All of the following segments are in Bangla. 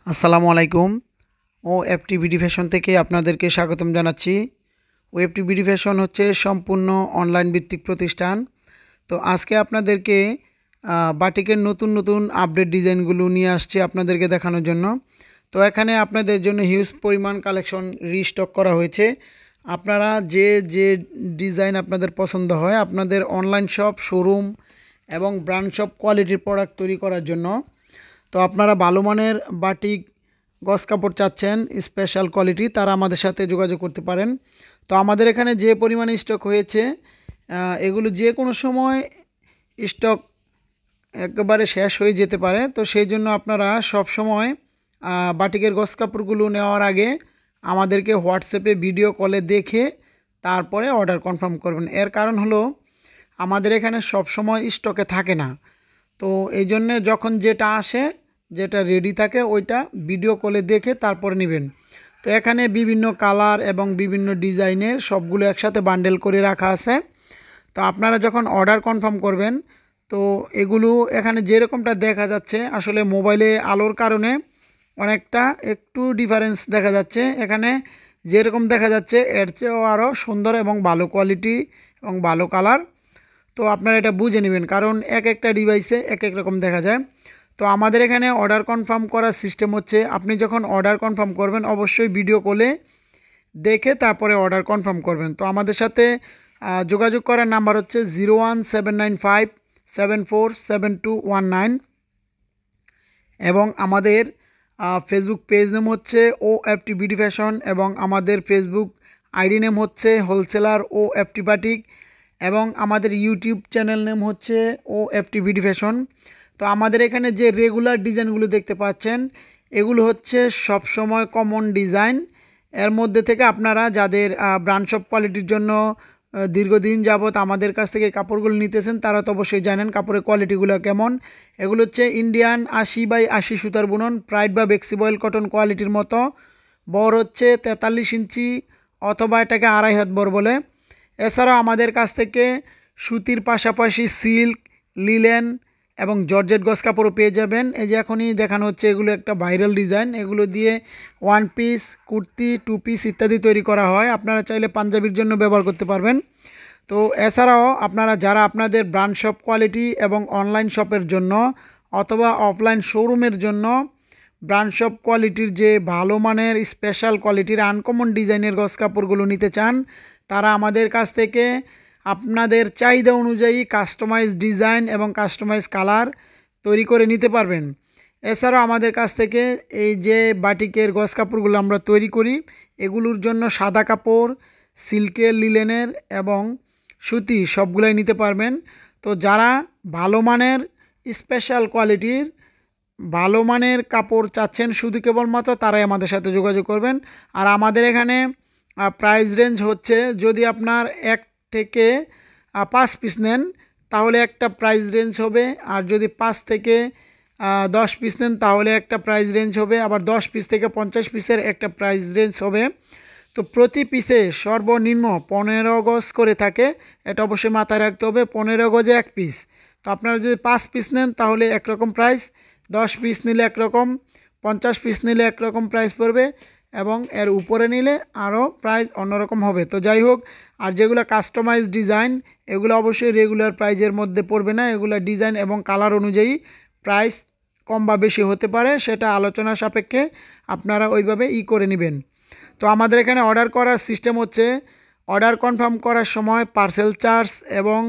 আসসালামু আলাইকুম। ওএফটি বিডি ফ্যাশন থেকে আপনাদেরকে স্বাগতম জানাচ্ছি। ওএফটি বিডি ফ্যাশন হচ্ছে সম্পূর্ণ অনলাইন ভিত্তিক প্রতিষ্ঠান। তো আজকে আপনাদেরকে বাটিকের নতুন নতুন আপডেট ডিজাইনগুলো নিয়ে আসছি আপনাদেরকে দেখানোর জন্য। তো এখানে আপনাদের জন্য হিউজ পরিমাণ কালেকশন রিস্টক করা হয়েছে। আপনারা যে ডিজাইন আপনাদের পছন্দ হয় আপনাদের অনলাইন শপ, শোরুম এবং ব্র্যান্ড শপ কোয়ালিটির প্রোডাক্ট তৈরি করার জন্য, তো আপনারা ভালো মানের বাটিক গস কাপড় চাচ্ছেন স্পেশাল কোয়ালিটি, তারা আমাদের সাথে যোগাযোগ করতে পারেন। তো আমাদের এখানে যে পরিমাণে স্টক হয়েছে এগুলো যে কোনো সময় স্টক একেবারে শেষ হয়ে যেতে পারে। তো সেই জন্য আপনারা সব সময় বাটিকের গস কাপড়গুলো নেওয়ার আগে আমাদেরকে হোয়াটসঅ্যাপে ভিডিও কলে দেখে তারপরে অর্ডার কনফার্ম করবেন। এর কারণ হলো আমাদের এখানে সব সময় স্টকে থাকে না। তো এই জন্যে যখন যেটা আসে, যেটা রেডি থাকে ওইটা ভিডিও কলে দেখে তারপরে নেবেন। তো এখানে বিভিন্ন কালার এবং বিভিন্ন ডিজাইনের সবগুলো একসাথে বান্ডেল করে রাখা আছে। তো আপনারা যখন অর্ডার কনফার্ম করবেন, তো এগুলো এখানে যেরকমটা দেখা যাচ্ছে আসলে মোবাইলে আলোর কারণে অনেকটা একটু ডিফারেন্স দেখা যাচ্ছে। এখানে যেরকম দেখা যাচ্ছে এর চেয়েও আরও সুন্দর এবং ভালো কোয়ালিটি এবং ভালো কালার। তো আপনারা এটা বুঝে নেবেন, কারণ এক একটা ডিভাইসে এক এক রকম দেখা যায়। তো আমাদের এখানে অর্ডার কনফার্ম করার সিস্টেম হচ্ছে, আপনি যখন অর্ডার কনফার্ম করবেন অবশ্যই ভিডিও কলে দেখে তারপরে অর্ডার কনফার্ম করবেন। তো আমাদের সাথে যোগাযোগ করার নাম্বার হচ্ছে 01795747219 এবং আমাদের ফেসবুক পেজ নেম হচ্ছে ওএফটি বিডি ফ্যাশন এবং আমাদের ফেসবুক আইডি নেম হচ্ছে হোলসেলার ওএফটি বাটিক এবং আমাদের ইউটিউব চ্যানেল নেম হচ্ছে ওএফটি বিডি ফ্যাশন। তো আমাদের এখানে যে রেগুলার ডিজাইনগুলো দেখতে পাচ্ছেন এগুলো হচ্ছে সব সময় কমন ডিজাইন। এর মধ্যে থেকে আপনারা যাদের ব্র্যান্ড শপ কোয়ালিটির জন্য দীর্ঘদিন যাবত আমাদের কাছ থেকে কাপড়গুলো নিতেছেন তারা তো অবশ্যই জানেন কাপড়ের কোয়ালিটিগুলো কেমন। এগুলো হচ্ছে ইন্ডিয়ান 80x80 সুতার বুনন, প্রাইড বা বেক্সিবয়েল কটন কোয়ালিটির মতো। বড় হচ্ছে 43 ইঞ্চি অথবা এটাকে 2.5 হাত বড় বলে। এছাড়াও আমাদের কাছ থেকে সুতির পাশাপাশি সিল্ক, লিলেন এবং জর্জেট গস কাপড়ও পেয়ে যাবেন। এই যে এখনই দেখানো হচ্ছে এগুলো একটা ভাইরাল ডিজাইন। এগুলো দিয়ে one piece, kurti, two piece ইত্যাদি তৈরি করা হয়। আপনারা চাইলে পাঞ্জাবির জন্য ব্যবহার করতে পারবেন। তো এছাড়াও আপনারা যারা আপনাদের ব্র্যান্ড শপ কোয়ালিটি এবং অনলাইন শপের জন্য অথবা অফলাইন শোরুমের জন্য ব্র্যান্ড শপ কোয়ালিটির যে ভালো মানের স্পেশাল কোয়ালিটির আনকমন ডিজাইনের গস কাপড়গুলো নিতে চান, তারা আমাদের কাছ থেকে আপনাদের চাহিদা অনুযায়ী কাস্টমাইজ ডিজাইন এবং কাস্টমাইজ কালার তৈরি করে নিতে পারবেন। এছাড়াও আমাদের কাছ থেকে এই যে বাটিকের গস কাপড়গুলো আমরা তৈরি করি এগুলোর জন্য সাদা কাপড়, সিল্কের, লিলেনের এবং সুতি সবগুলাই নিতে পারবেন। তো যারা ভালো মানের স্পেশাল কোয়ালিটির ভালো মানের কাপড় চাচ্ছেন শুধু কেবলমাত্র তারাই আমাদের সাথে যোগাযোগ করবেন। আর আমাদের এখানে প্রাইস রেঞ্জ হচ্ছে, যদি আপনার 1 থেকে 5 পিস নেন তাহলে একটা প্রাইস রেঞ্জ হবে, আর যদি 5 থেকে 10 পিস নেন তাহলে একটা প্রাইস রেঞ্জ হবে, আবার 10 পিস থেকে 50 পিসের একটা প্রাইস রেঞ্জ হবে। তো প্রতি পিসে সর্বনিম্ন 15 গজ করে থাকে, এটা অবশ্যই মাথায় রাখতে হবে। 15 গজে 1 পিস। তো আপনারা যদি 5 পিস নেন তাহলে একরকম প্রাইস, 10 পিস নিলে একরকম, 50 পিস নিলে একরকম প্রাইস পড়বে এবং এর উপরে নিলে আরও প্রাইস অন্যরকম হবে। তো যাই হোক, আর যেগুলো কাস্টমাইজ ডিজাইন এগুলো অবশ্যই রেগুলার প্রাইজের মধ্যে পড়বে না, এগুলো ডিজাইন এবং কালার অনুযায়ী প্রাইস কম বা বেশি হতে পারে, সেটা আলোচনা সাপেক্ষে আপনারা ওইভাবে করে নেবেন। তো আমাদের এখানে অর্ডার করার সিস্টেম হচ্ছে, অর্ডার কনফার্ম করার সময় পার্সেল চার্জ এবং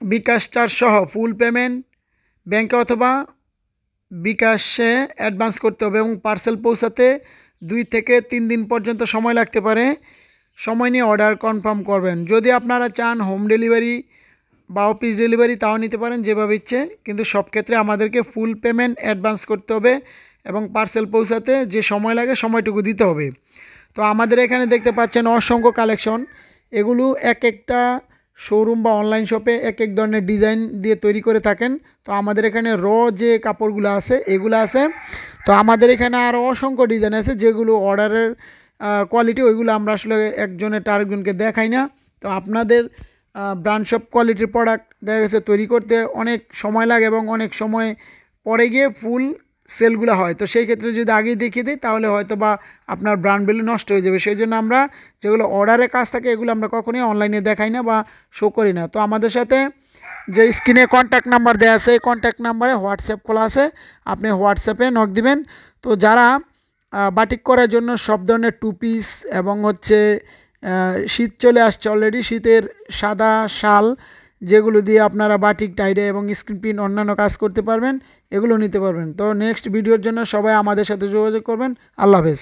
বিকাশ চার্জ সহ ফুল পেমেন্ট ব্যাংকে অথবা বিকাশে অ্যাডভান্স করতে হবে এবং পার্সেল পৌঁছাতে 2 থেকে 3 দিন পর্যন্ত সময় লাগতে পারে। সময় নিয়ে অর্ডার কনফার্ম করবেন। যদি আপনারা চান হোম ডেলিভারি বা অফিস ডেলিভারি তাও নিতে পারেন, যেভাবে ইচ্ছে, কিন্তু সব ক্ষেত্রে আমাদেরকে ফুল পেমেন্ট অ্যাডভান্স করতে হবে এবং পার্সেল পৌঁছাতে যে সময় লাগে সময়টুকু দিতে হবে। তো আমাদের এখানে দেখতে পাচ্ছেন অসংখ্য কালেকশন। এগুলো এক একটা শোরুম বা অনলাইন শপে এক এক ধরনের ডিজাইন দিয়ে তৈরি করে থাকেন। তো আমাদের এখানে যে কাপড়গুলো আছে এগুলো আছে। তো আমাদের এখানে আরও অসংখ্য ডিজাইন আছে যেগুলো অর্ডারের কোয়ালিটি ওইগুলো আমরা আসলে একজনের আরেকজনকে দেখাই না। তো আপনাদের ব্র্যান্ড শপ কোয়ালিটির প্রোডাক্ট দেখা গেছে তৈরি করতে অনেক সময় লাগে এবং অনেক সময় পরে গিয়ে ফুল সেলগুলো হয়, তো সেই ক্ষেত্রে যদি আগেই দেখিয়ে দিই তাহলে হয়তো বা আপনার ব্র্যান্ড ভ্যালু নষ্ট হয়ে যাবে। সেই জন্য আমরা যেগুলো অর্ডারের কাজ থাকে এগুলো আমরা কখনোই অনলাইনে দেখাই না বা শো করি না। তো আমাদের সাথে যে স্ক্রিনে কন্ট্যাক্ট নাম্বার দেওয়া আছে এই কন্ট্যাক্ট নাম্বারে হোয়াটসঅ্যাপ খোলা আছে, আপনি হোয়াটসঅ্যাপে নক দিবেন। তো যারা বাটিক করার জন্য সব ধরনের টু পিস এবং হচ্ছে শীত চলে আসছে অলরেডি, শীতের সাদা শাল যেগুলো দিয়ে আপনারা বাটিক টাইডে এবং স্ক্রিন প্রিন্ট অন্যান্য কাজ করতে পারবেন, এগুলো নিতে পারবেন। তো নেক্সট ভিডিওর জন্য সবাই আমাদের সাথে যোগাযোগ করবেন। আল্লাহ হাফেজ।